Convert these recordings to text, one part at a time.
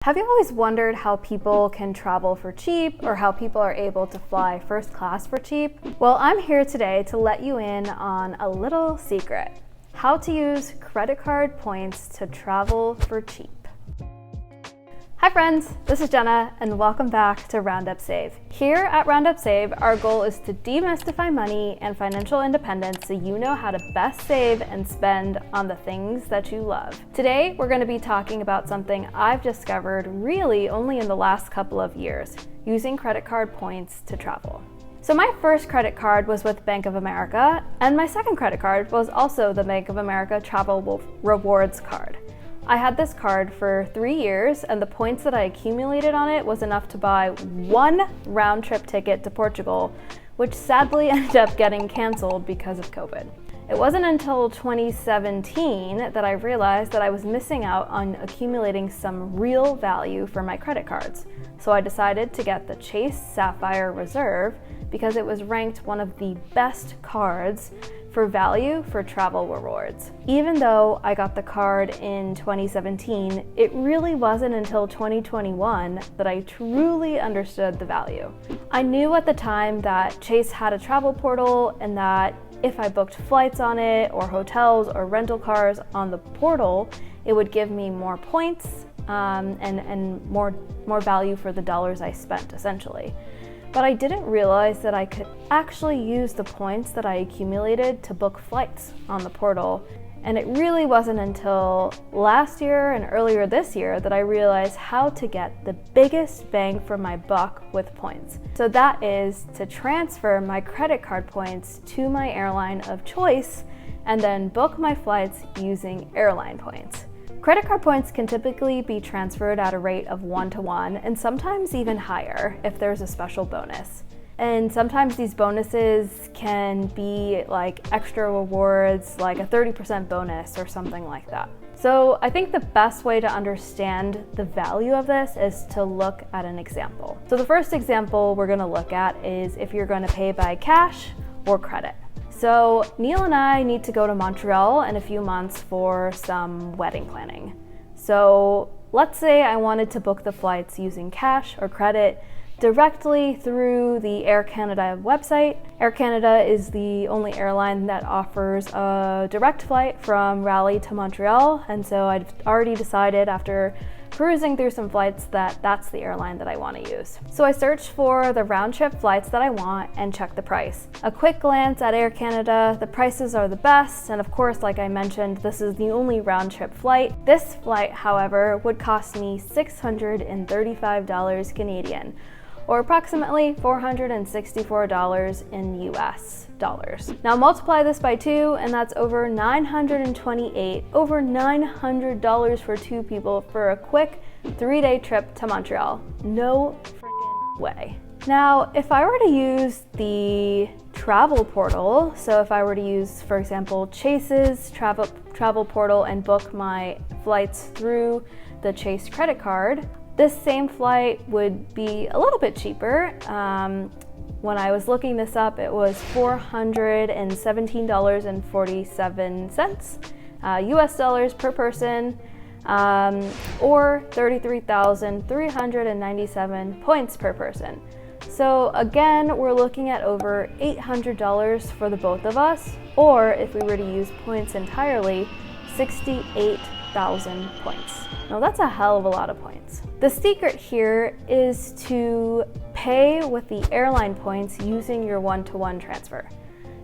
Have you always wondered how people can travel for cheap or how people are able to fly first class for cheap? Well, I'm here today to let you in on a little secret: how to use credit card points to travel for cheap. Hi friends, this is Jenna and welcome back to Roundup Save. Here at Roundup Save, our goal is to demystify money and financial independence so you know how to best save and spend on the things that you love. Today, we're going to be talking about something I've discovered really only in the last couple of years: using credit card points to travel. So my first credit card was with Bank of America, and my second credit card was also the Bank of America Travel Rewards card. I had this card for 3 years, and the points that I accumulated on it was enough to buy one round-trip ticket to Portugal, which sadly ended up getting canceled because of COVID. It wasn't until 2017 that I realized that I was missing out on accumulating some real value for my credit cards. So I decided to get the Chase Sapphire Reserve because it was ranked one of the best cards for value for travel rewards. Even though I got the card in 2017, it really wasn't until 2021 that I truly understood the value. I knew at the time that Chase had a travel portal and that if I booked flights on it or hotels or rental cars on the portal, it would give me more points and more value for the dollars I spent, essentially. But I didn't realize that I could actually use the points that I accumulated to book flights on the portal. And it really wasn't until last year and earlier this year that I realized how to get the biggest bang for my buck with points. So that is to transfer my credit card points to my airline of choice and then book my flights using airline points. Credit card points can typically be transferred at a rate of 1-to-1 and sometimes even higher if there's a special bonus. And sometimes these bonuses can be like extra rewards, like a 30% bonus or something like that. So I think the best way to understand the value of this is to look at an example. So the first example we're going to look at is if you're going to pay by cash or credit. So Neil and I need to go to Montreal in a few months for some wedding planning. So let's say I wanted to book the flights using cash or credit directly through the Air Canada website. Air Canada is the only airline that offers a direct flight from Raleigh to Montreal, and so I've already decided after perusing through some flights that that's the airline that I want to use. So I searched for the round-trip flights that I want and checked the price. A quick glance at Air Canada, the prices are the best, and of course, like I mentioned, this is the only round-trip flight. This flight, however, would cost me $635 Canadian, or approximately $464 in US dollars. Now multiply this by 2, and that's over $928 for 2 people for a quick 3-day trip to Montreal. No freaking way. Now, if I were to use the travel portal, so if I were to use, for example, Chase's travel portal and book my flights through the Chase credit card, this same flight would be a little bit cheaper. When I was looking this up, it was $417.47 US dollars per person, or 33,397 points per person. So again, we're looking at over $800 for the both of us, or if we were to use points entirely, 68,000 points. Now that's a hell of a lot of points. The secret here is to pay with the airline points using your 1-to-1 transfer.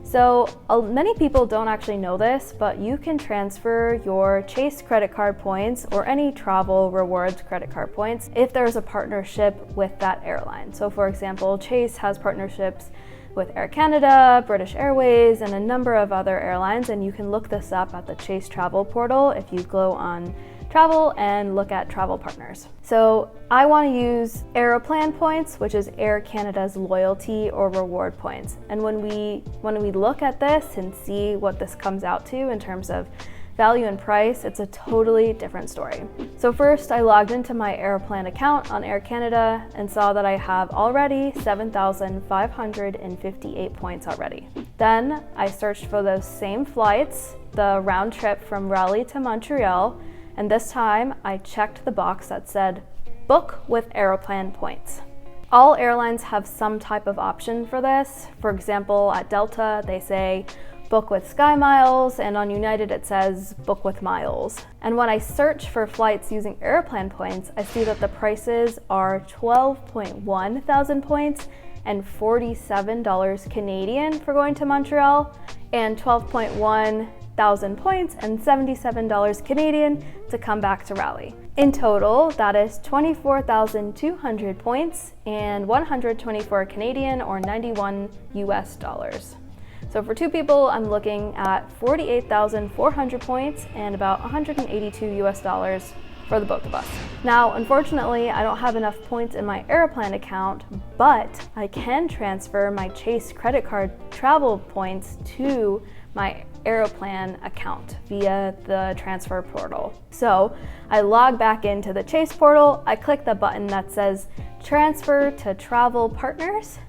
So many people don't actually know this, but you can transfer your Chase credit card points or any travel rewards credit card points if there's a partnership with that airline. So for example, Chase has partnerships with Air Canada, British Airways, and a number of other airlines, and you can look this up at the Chase travel portal if you go on travel and look at travel partners. So I want to use Aeroplan points, which is Air Canada's loyalty or reward points. And when we look at this and see what this comes out to in terms of value and price, it's a totally different story. So first I logged into my Airplan account on Air Canada and saw that I have already 7,558 points already. Then I searched for those same flights, the round trip from Raleigh to Montreal, and this time I checked the box that said book with Airline points. All airlines have some type of option for this. For example, at Delta, they say book with Sky Miles, and on United it says book with miles. And when I search for flights using Airline points, I see that the prices are 12.1 thousand points and $47 Canadian for going to Montreal, and 12.1 thousand points and $77 Canadian to come back to Raleigh. In total, that is 24,200 points and 124 Canadian or 91 US dollars. So for two people, I'm looking at 48,400 points and about 182 US dollars for the both of us. Now, unfortunately, I don't have enough points in my Airline account, but I can transfer my Chase credit card travel points to my Airline account via the transfer portal. So I log back into the Chase portal, I click the button that says transfer to travel partners,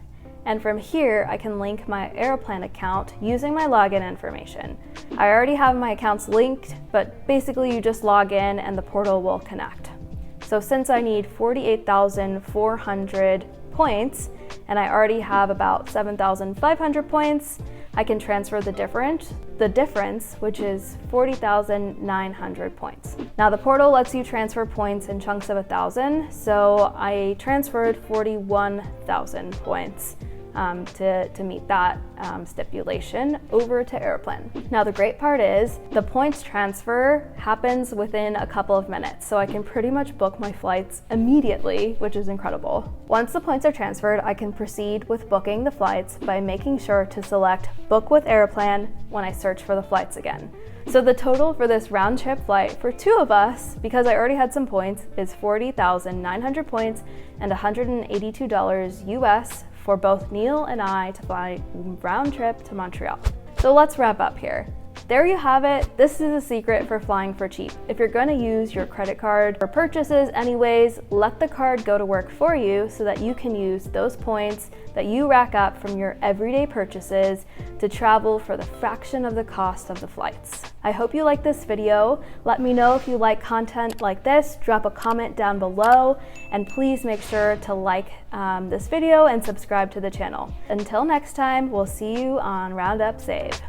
and from here I can link my Airline account using my login information. I already have my accounts linked, but basically you just log in and the portal will connect. So since I need 48,400 points and I already have about 7,500 points, I can transfer the difference, which is 40,900 points. Now the portal lets you transfer points in chunks of 1,000, so I transferred 41,000 points to meet that stipulation over to Airline. Now the great part is the points transfer happens within a couple of minutes, so I can pretty much book my flights immediately, which is incredible. Once the points are transferred, I can proceed with booking the flights by making sure to select book with Airline when I search for the flights again. So the total for this round trip flight for two of us, because I already had some points, is 40,900 points and $182 US for both Neil and I to fly round trip to Montreal. So let's wrap up here. There you have it. This is the secret for flying for cheap. If you're going to use your credit card for purchases anyways, let the card go to work for you so that you can use those points that you rack up from your everyday purchases to travel for the fraction of the cost of the flights. I hope you like this video. Let me know if you like content like this. Drop a comment down below, and please make sure to like this video and subscribe to the channel. Until next time, we'll see you on Roundup Save.